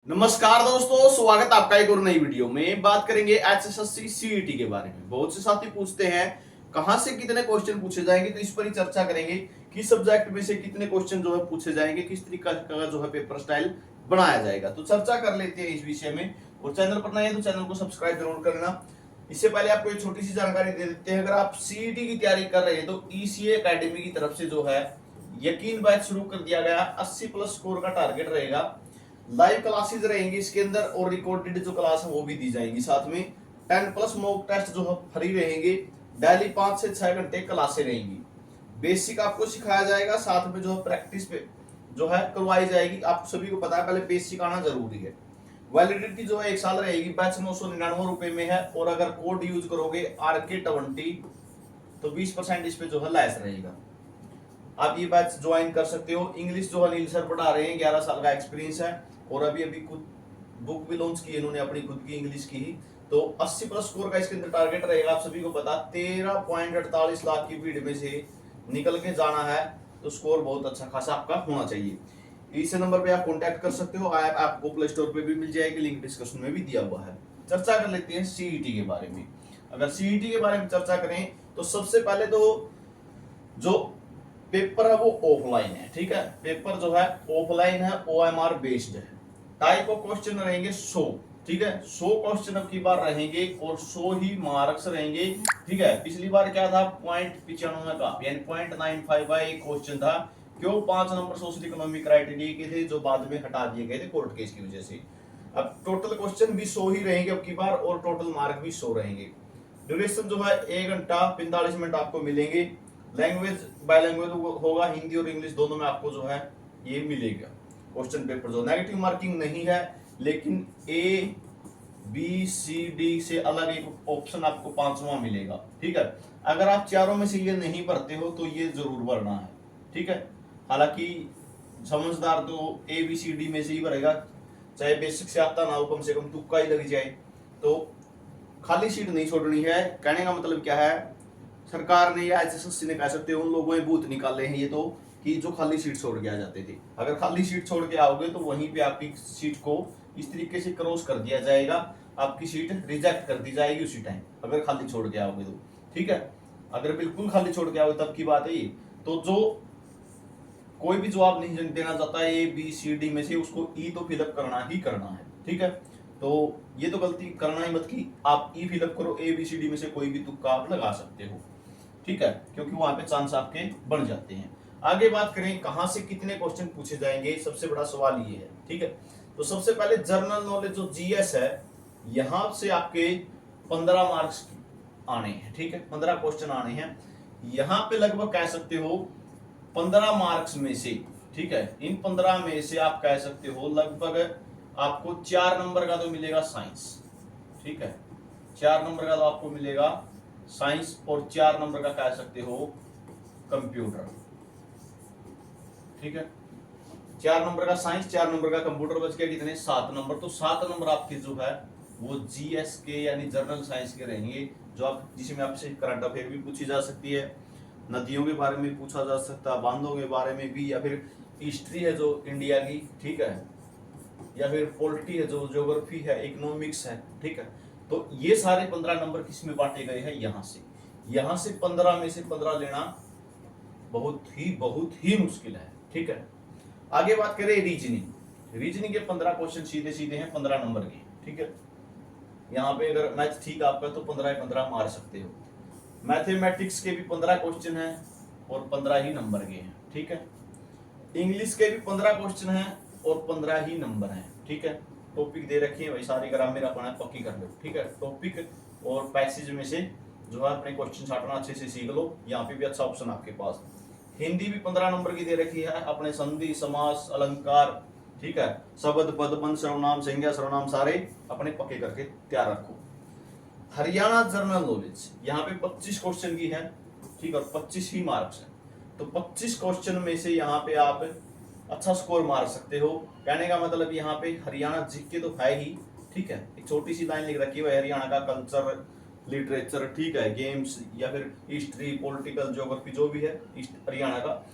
नमस्कार दोस्तों, स्वागत आपका एक और नई वीडियो में। बात करेंगे एचएसएससी सीईटी के बारे में। बहुत से साथी पूछते हैं कहां से कितने क्वेश्चन पूछे जाएंगे, तो इस पर ही चर्चा करेंगे कि सब्जेक्ट में से कितने क्वेश्चन जो है पूछे जाएंगे, किस तरीके का जो है पेपर स्टाइल बनाया जाएगा। तो चर्चा कर लेते हैं इस विषय में। और चैनल पर नए हैं तो चैनल को सब्सक्राइब जरूर करना। इससे पहले आपको एक छोटी सी जानकारी दे देते हैं। अगर आप सीईटी की तैयारी कर रहे हैं तो ईसीए एकेडमी की तरफ से जो है यकीन बैच शुरू कर दिया गया। 80+ स्कोर का टारगेट रहेगा। लाइव क्लासेस रहेंगी इसके अंदर और रिकॉर्डेड जो क्लास है वो भी दी जाएंगी। साथ में 10+ मॉक टेस्ट जो है फ्री रहेंगे। डेली 5 से 6 घंटे क्लासें रहेंगी। बेसिक आपको सिखाया जाएगा, साथ में जो है प्रैक्टिस पे जो है करवाई जाएगी। आप सभी को पता है, पहले बेसिक आना जरूरी है। वैलिडिटी जो है 1 साल रहेगी। बैच 999 रुपए में है। और अगर कोड यूज करोगे RK20 तो 20% इस पे जो है लेस रहेगा। आप ये बैच ज्वाइन कर सकते हो। इंग्लिश जो है नील सर पढ़ा रहे हैं, 11 साल का एक्सपीरियंस है। और अभी अभी कुछ बुक भी लॉन्च की इन्होंने अपनी खुद की इंग्लिश की ही। तो 80+ स्कोर का इसके अंदर टारगेट रहेगा। आप सभी को पता 13.48 लाख की भीड़ में से निकल के जाना है, तो स्कोर बहुत अच्छा खासा आपका होना चाहिए। इस नंबर पे आप कांटेक्ट कर सकते हो। ऐप आपको प्ले स्टोर पे भी मिल जाएगी, लिंक डिस्क्रिप्शन में भी दिया हुआ है। चर्चा कर लेते हैं सीईटी के बारे में। अगर सीईटी के बारे में चर्चा करें तो सबसे पहले तो जो पेपर है वो ऑफलाइन है। ठीक है, पेपर जो है ऑफलाइन है, OMR बेस्ड है। टाइप ऑफ क्वेश्चन रहेंगे 100। ठीक है, 100 क्वेश्चन अब की बार रहेंगे और 100 ही मार्क्स रहेंगे। ठीक है, पिछली बार क्या था, 0.95 का यानी 0.95 का एक क्वेश्चन था। क्यों? 5 नंबर सोशल इकोनॉमिक क्राइटेरिया के थे जो बाद में हटा दिए गए थे कोर्ट केस की वजह से। अब टोटल क्वेश्चन भी 100 ही रहेंगे अब की बार, और टोटल मार्क भी 100 रहेंगे। ड्यूरेशन जो है 1 घंटा 45 मिनट आपको मिलेंगे। लैंग्वेज बाय लैंग्वेज होगा, हिंदी और इंग्लिश दोनों में आपको जो है ये मिलेगा। क्वेश्चन पेपर जो नेगेटिव मार्किंग नहीं है, लेकिन ABCD से अलग एक ऑप्शन आपको 5वां मिलेगा। ठीक है, अगर आप चारों में से ये नहीं भरते हो तो ये जरूर भरना है। ठीक है, हालांकि समझदार तो ABCD में से ही भरेगा, चाहे बेसिक से आता ना हो, कम से कम तुक्का ही लग जाए। तो खाली सीट नहीं छोड़नी है। कहने का मतलब क्या है, सरकार ने या एचएसएससी ने कह सकते हो उन लोगों ने भूत निकाले हैं ये तो, कि जो खाली सीट छोड़ के आ जाते थे। अगर खाली सीट छोड़ के आओगे तो वहीं पे आपकी सीट को इस तरीके से क्रॉस कर दिया जाएगा, आपकी सीट रिजेक्ट कर दी जाएगी उसी टाइम, अगर खाली छोड़ के आओगे तो। ठीक है, अगर बिल्कुल खाली छोड़ के आओगे तब की बात है ये। तो जो कोई भी जवाब नहीं देना चाहता ABCD में से, उसको ई तो फिलअप करना ही करना है। ठीक है, तो ये तो गलती करना ही मत की आप ई फिलअप करो। ABCD में से कोई भी तुक्का आप लगा सकते हो। ठीक है, क्योंकि वहां पे चांस आपके बढ़ जाते हैं। आगे बात करें कहां से कितने क्वेश्चन पूछे जाएंगे, सबसे बड़ा सवाल ये है। ठीक है, तो सबसे पहले जनरल नॉलेज जो GS है, यहां से आपके 15 मार्क्स आने हैं। ठीक है, 15 क्वेश्चन आने हैं। यहां पे लगभग कह सकते हो 15 मार्क्स में से, ठीक है, इन 15 में से आप कह सकते हो लगभग आपको 4 नंबर का तो मिलेगा साइंस। ठीक है, 4 नंबर का तो आपको मिलेगा साइंस, और 4 नंबर का कह सकते हो कंप्यूटर। ठीक है, 4 नंबर का साइंस, 4 नंबर का कंप्यूटर, बच गया कितने? 7 नंबर। तो 7 नंबर आपके जो है वो GS के यानी जनरल साइंस के रहेंगे, जो आप जिसमें आपसे करंट अफेयर भी पूछी जा सकती है, नदियों के बारे में पूछा जा सकता है, बांधों के बारे में भी, या फिर हिस्ट्री है जो इंडिया की, ठीक है, या फिर पॉलिटी है, जो ज्योग्राफी है, इकोनॉमिक्स है। ठीक है, तो ये सारे 15 नंबर किस में बांटे गए हैं? यहां से 15 में से 15 लेना बहुत ही मुश्किल है। ठीक है, आगे बात करें रीजनिंग के 15 क्वेश्चन सीधे सीधे हैं 15 नंबर के। ठीक है, यहाँ पे अगर मैथ ठीक आपका तो 15 मार सकते हो। मैथमेटिक्स के भी 15 क्वेश्चन हैं और 15 ही नंबर के हैं। ठीक है, इंग्लिश के भी 15 क्वेश्चन हैं और 15 ही नंबर हैं। ठीक है, टॉपिक दे रखे हैं भाई, सारी ग्रामर अपना पक्की कर लो। ठीक है, टॉपिक और पैसेज में से जो है अपने क्वेश्चन छाटना अच्छे से सीख लो। यहाँ पे भी अच्छा ऑप्शन आपके पास। हिंदी भी 15 नंबर की दे रखी है, अपने संधि, समास, अलंकार, ठीक है, शब्द, पद, बंध, सर्वनाम, संज्ञा, सर्वनाम सारे अपने पक्के करके तैयार रखो। हरियाणा जनरल नॉलेज यहाँ पे 25 क्वेश्चन की है। ठीक है, 25 ही मार्क्स है। तो 25 क्वेश्चन में से यहाँ पे आप अच्छा स्कोर मार सकते हो। कहने का मतलब यहाँ पे हरियाणा जीके तो है ही। ठीक है, एक छोटी सी लाइन लिख रखी है हरियाणा का कल्चर, लिटरेचर, ठीक है, गेम्स या फिर हिस्ट्री, पॉलिटिकल, ज्योग्राफी जो भी है हरियाणा का,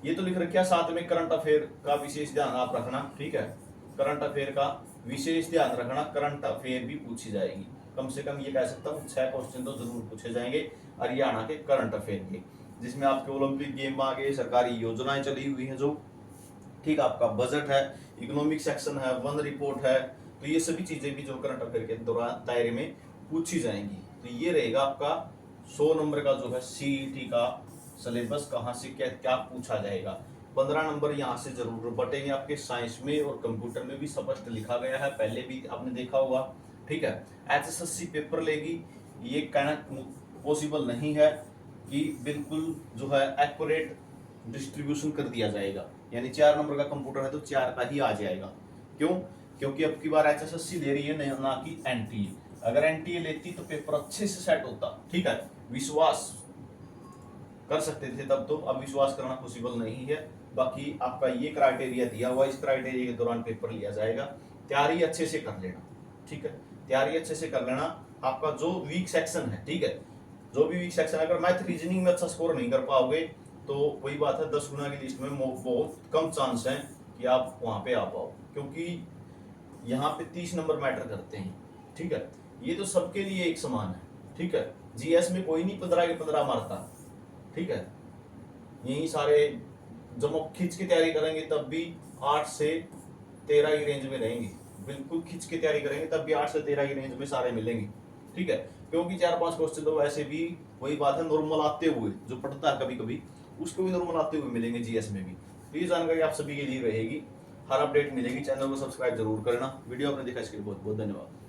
ये तो लिख रखा है। साथ में करंट अफेयर का विशेष ध्यान आप रखना। ठीक है, करंट अफेयर का विशेष ध्यान रखना, करंट अफेयर भी पूछी जाएगी। कम से कम ये कह सकता हूँ 6 क्वेश्चन तो जरूर पूछे जाएंगे हरियाणा के करंट अफेयर के, जिसमें आपके ओलंपिक गेम आ गए, सरकारी योजनाएं चली हुई हैं जो, ठीक, आपका बजट है, इकोनॉमिक सेक्शन है, वन रिपोर्ट है, तो ये सभी चीजें भी जो करंट अफेयर के दौरान दायरे में पूछी जाएंगी। तो ये रहेगा आपका 100 नंबर का जो है सीईटी का सिलेबस, कहाँ से क्या क्या पूछा जाएगा। 15 नंबर यहाँ से जरूर बटेंगे आपके साइंस में और कंप्यूटर में भी स्पष्ट लिखा गया है, पहले भी आपने देखा होगा, ठीक है। एचएसएससी पेपर लेगी, ये कहना पॉसिबल नहीं है कि बिल्कुल जो है एक्यूरेट डिस्ट्रीब्यूशन कर दिया जाएगा, यानी 4 नंबर का कंप्यूटर है तो 4 का ही आ जाएगा। क्यों? क्योंकि अब की बार एचएसएससी दे रही है ना कि एनटीए। अगर एनटीए लेती तो पेपर अच्छे से सेट होता, ठीक है, विश्वास कर सकते थे तब तो, अब विश्वास करना पॉसिबल नहीं है। बाकी आपका ये क्राइटेरिया दिया हुआ, इस क्राइटेरिया के दौरान पेपर लिया जाएगा। तैयारी अच्छे से कर लेना, ठीक है, तैयारी अच्छे से कर लेना। आपका जो वीक सेक्शन है, ठीक है, जो भी वीक सेक्शन, अगर मैथ रीजनिंग में अच्छा स्कोर नहीं कर पाओगे तो वही बात है, 10 गुना की लिस्ट में बहुत कम चांस है कि आप वहां पे आ पाओ, क्योंकि यहाँ पे 30 नंबर मैटर करते हैं, ठीक है। ये तो सबके लिए एक समान है, ठीक है। जीएस में कोई नहीं 15 के 15 मारता, ठीक है। यही सारे जब आप खींच के तैयारी करेंगे तब भी 8 से 13 की रेंज में रहेंगे, बिल्कुल खींच के तैयारी करेंगे तब भी 8 से 13 की रेंज में सारे मिलेंगे, ठीक है। क्योंकि 4-5 क्वेश्चन तो वैसे भी वही बात है, नॉर्मल आते हुए जो पढ़ता है कभी कभी उसको भी नॉर्मल आते हुए मिलेंगे जीएस में भी। तो ये जानकारी आप सभी के लिए रहेगी, हर अपडेट मिलेगी। चैनल को सब्सक्राइब जरूर करना। वीडियो आपने देखा इसके लिए बहुत बहुत धन्यवाद।